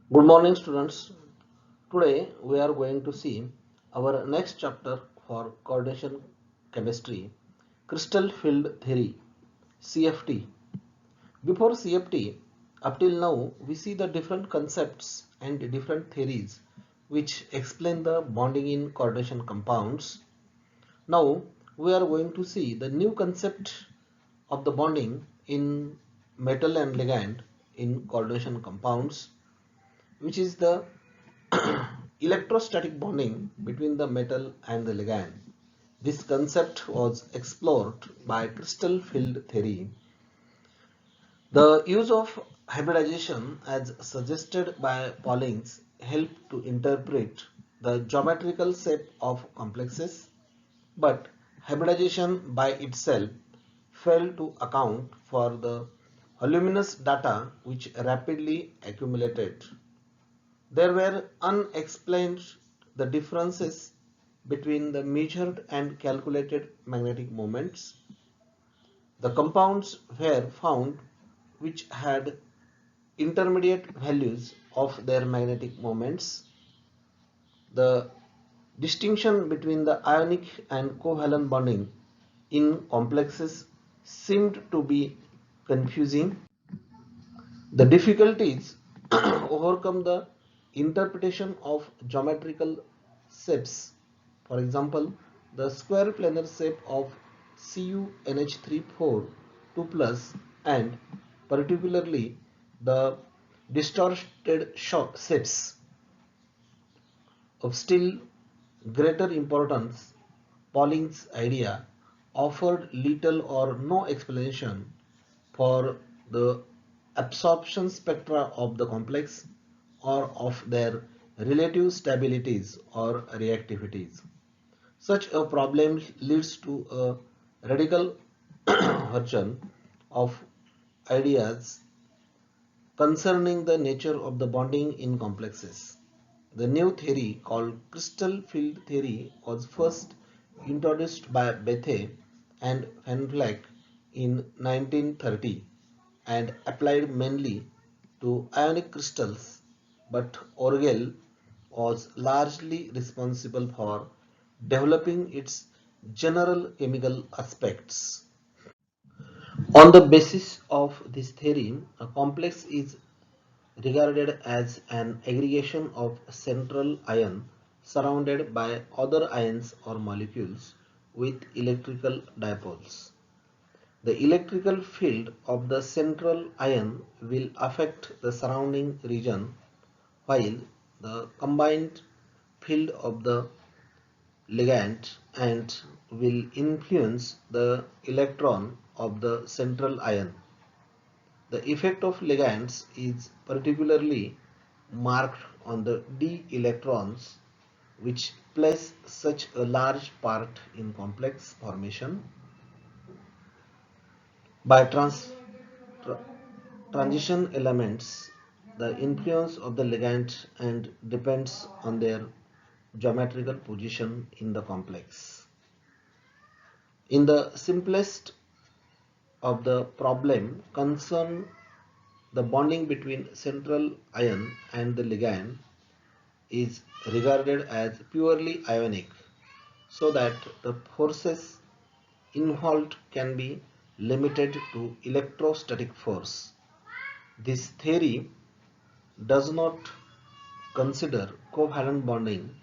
Good morning, students. Today we are going to see our next chapter for coordination chemistry, crystal field theory, CFT. Before CFT, up till now, we see the different concepts and different theories which explain the bonding in coordination compounds. Now we are going to see the new concept of the bonding in metal and ligand in coordination compounds, which is the electrostatic bonding between the metal and the ligand. This concept was explored by crystal field theory. The use of hybridization as suggested by Pauling helped to interpret the geometrical shape of complexes, but hybridization by itself failed to account for the voluminous data which rapidly accumulated. There were unexplained the differences between the measured and calculated magnetic moments. The compounds were found which had intermediate values of their magnetic moments. The distinction between the ionic and covalent bonding in complexes seemed to be confusing. The difficulties overcome the interpretation of geometrical shapes. For example, the square planar shape of CuNH3 2 plus and particularly the distorted shapes of still greater importance. Pauling's idea offered little or no explanation for the absorption spectra of the complex or of their relative stabilities or reactivities. Such a problem leads to a radical version of ideas concerning the nature of the bonding in complexes. The new theory called crystal field theory was first introduced by Bethe and Van Vleck in 1930 and applied mainly to ionic crystals, but Orgel was largely responsible for developing its general chemical aspects. On the basis of this theory, a complex is regarded as an aggregation of central ion surrounded by other ions or molecules with electrical dipoles. The electrical field of the central ion will affect the surrounding region, while the combined field of the ligand and will influence the electron of the central ion. The effect of ligands is particularly marked on the d electrons, which plays such a large part in complex formation. By tra- transition elements, the influence of the ligand and depends on their geometrical position in the complex. In the simplest of the problem concern the bonding between central ion and the ligand is regarded as purely ionic, so that the forces involved can be limited to electrostatic force. This theory does not consider covalent bonding.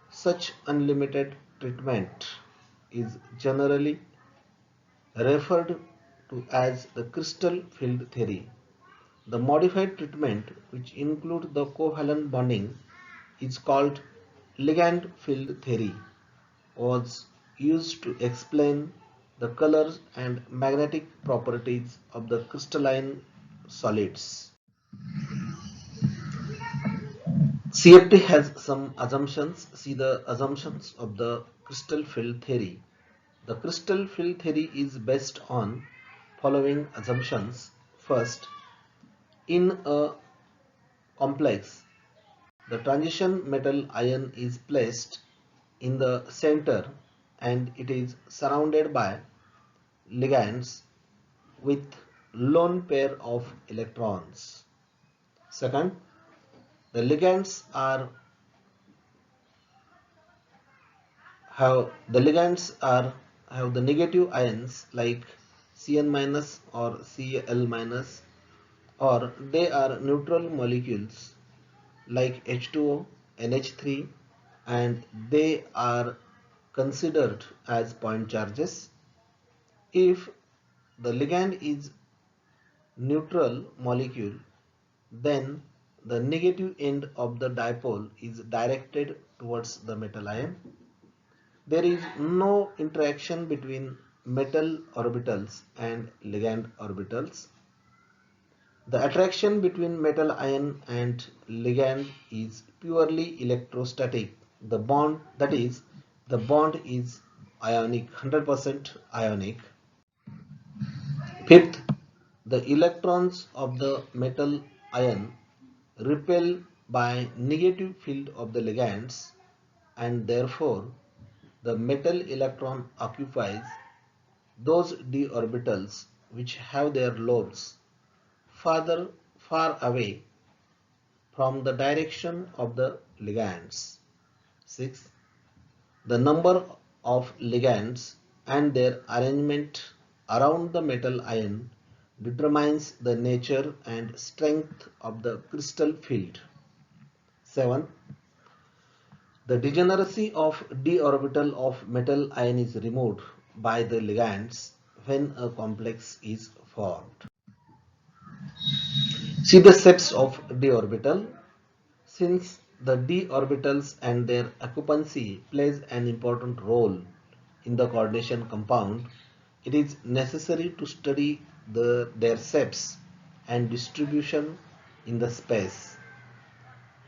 Such unlimited treatment is generally referred to as the crystal field theory. The modified treatment, which includes the covalent bonding, is called ligand field theory, was used to explain the colors and magnetic properties of the crystalline solids. CFT has some assumptions. See the assumptions of the crystal field theory. The crystal field theory is based on following assumptions. First, in a complex, the transition metal ion is placed in the center and it is surrounded by ligands with lone pair of electrons. Second, The ligands are have the negative ions like Cn minus or Cl minus, or they are neutral molecules like H2O, NH3, and they are considered as point charges. If the ligand is neutral molecule, then the negative end of the dipole is directed towards the metal ion. There is no interaction between metal orbitals and ligand orbitals. The attraction between metal ion and ligand is purely electrostatic. The bond, that is, the bond is ionic, 100% ionic. Fifth, the electrons of the metal ion repel by negative field of the ligands, and therefore the metal electron occupies those d orbitals which have their lobes far away from the direction of the ligands. 6. The number of ligands and their arrangement around the metal ion determines the nature and strength of the crystal field. 7. The degeneracy of d orbital of metal ion is removed by the ligands when a complex is formed. See the steps of d orbital. Since the d orbitals and their occupancy plays an important role in the coordination compound, it is necessary to study their shapes and distribution in the space.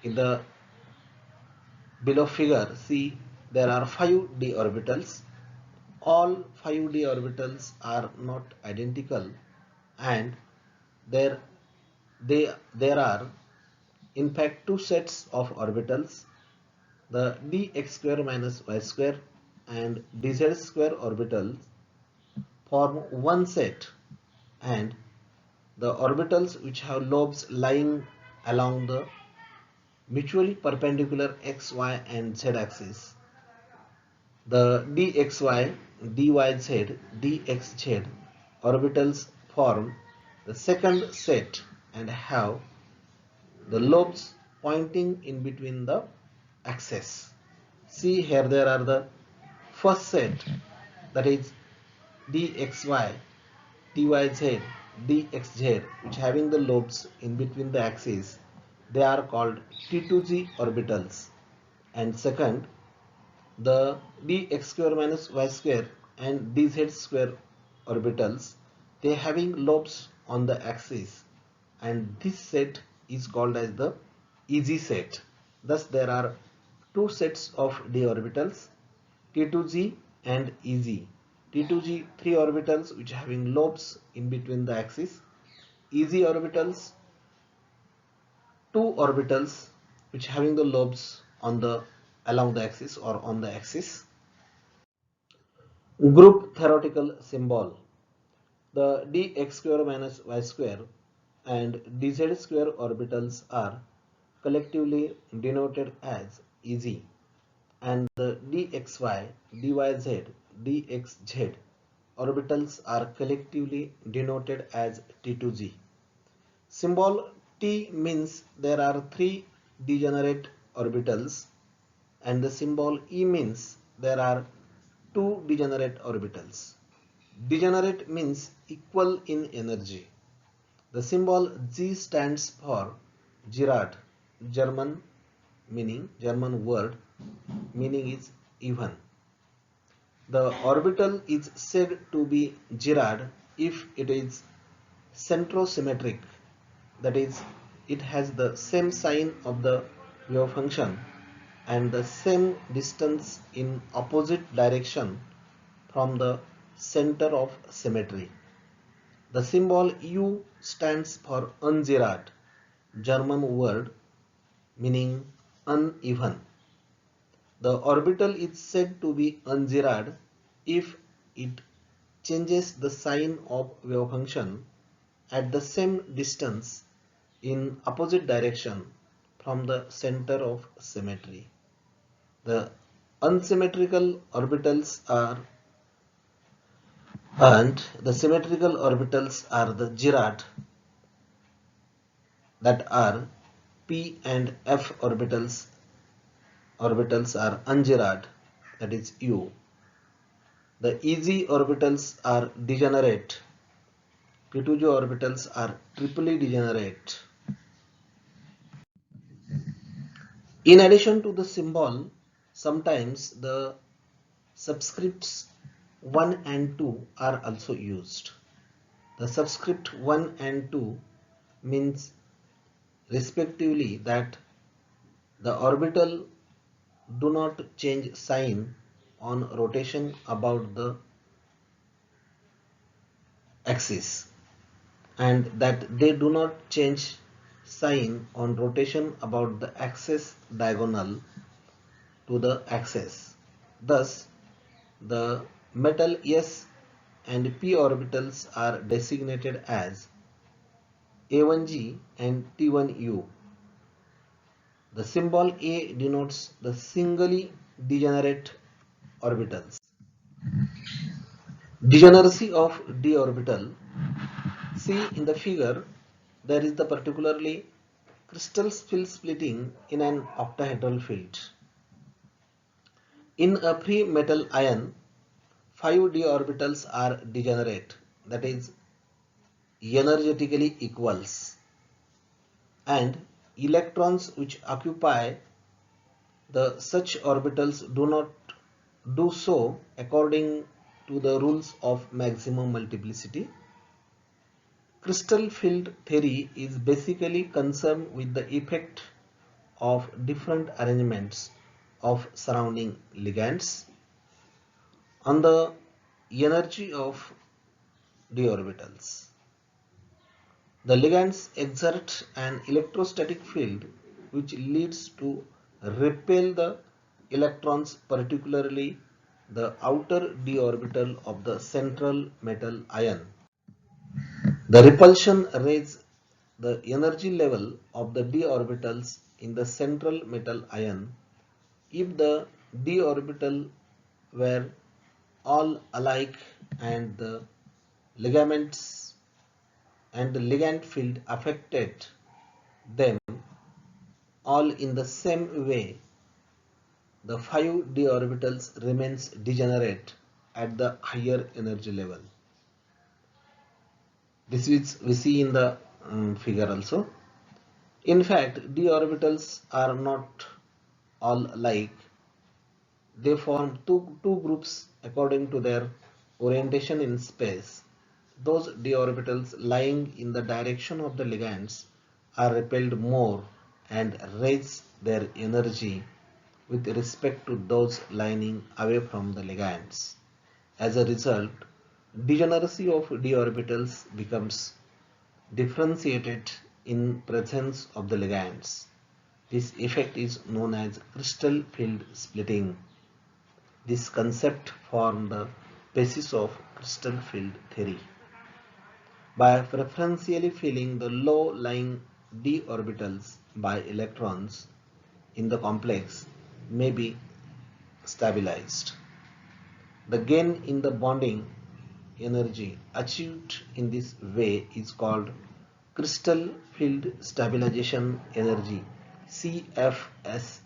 In the below figure, see there are 5 d orbitals. All 5 d orbitals are not identical, and there there are in fact two sets of orbitals, the dx square minus y square and dz square orbitals form one set, and the orbitals which have lobes lying along the mutually perpendicular x, y and z axis, the dxy, dyz, dxz orbitals form the second set and have the lobes pointing in between the axes. See here there are the first set, that is dxy, dyz, dxz, which having the lobes in between the axes. They are called T2z orbitals. And second, the dx square minus y square and dz square orbitals, they having lobes on the axis, and this set is called as the EZ set. Thus there are two sets of d orbitals, T2z and EZ. T2z 3 orbitals which having lobes in between the axis, EZ orbitals 2 orbitals which having the lobes on the along the axis or on the axis. Group theoretical symbol. The dx square minus y square and dz square orbitals are collectively denoted as EZ, and the dxy, dyz, dxz orbitals are collectively denoted as T2z. Symbol T means there are 3 degenerate orbitals, and the symbol E means there are 2 degenerate orbitals. Degenerate means equal in energy. The symbol G stands for Girard, German word meaning is even. The orbital is said to be Girard if it is centrosymmetric, that is, it has the same sign of the wave function and the same distance in opposite direction from the center of symmetry. The symbol U stands for ungirard, German word meaning uneven. The orbital is said to be ungirard if it changes the sign of wave function at the same distance in opposite direction from the center of symmetry. The unsymmetrical orbitals are and the symmetrical orbitals are the Girard, that are p and f orbitals are ungirard, that is u. The easy orbitals are degenerate. P2J orbitals are triply degenerate. In addition to the symbol, sometimes the subscripts 1 and 2 are also used. The subscript 1 and 2 means respectively that the orbital do not change sign on rotation about the axis, and that they do not change sign on rotation about the axis diagonal to the axis. Thus, the metal S and p orbitals are designated as A1G and T1U. The symbol A denotes the singly degenerate orbitals. Degeneracy of d orbital. See in the figure, there is the particularly crystal field splitting in an octahedral field. In a free metal ion, 5 d orbitals are degenerate, that is energetically equals, and electrons which occupy the such orbitals do not do so according to the rules of maximum multiplicity. Crystal field theory is basically concerned with the effect of different arrangements of surrounding ligands on the energy of d orbitals. The ligands exert an electrostatic field which leads to repel the electrons, particularly the outer d orbital of the central metal ion. The repulsion raises the energy level of the d orbitals in the central metal ion. If the d orbital were all alike and the ligaments and the ligand field affected them all in the same way, the 5 d orbitals remains degenerate at the higher energy level. This is we see in the figure also. In fact, d orbitals are not all alike. They form two groups according to their orientation in space. Those d orbitals lying in the direction of the ligands are repelled more and raise their energy with respect to those lying away from the ligands. As a result, degeneracy of d orbitals becomes differentiated in presence of the ligands. This effect is known as crystal field splitting. This concept formed the basis of crystal field theory. By preferentially filling the low-lying d orbitals by electrons in the complex may be stabilized. The gain in the bonding energy achieved in this way is called crystal field stabilization energy, CFS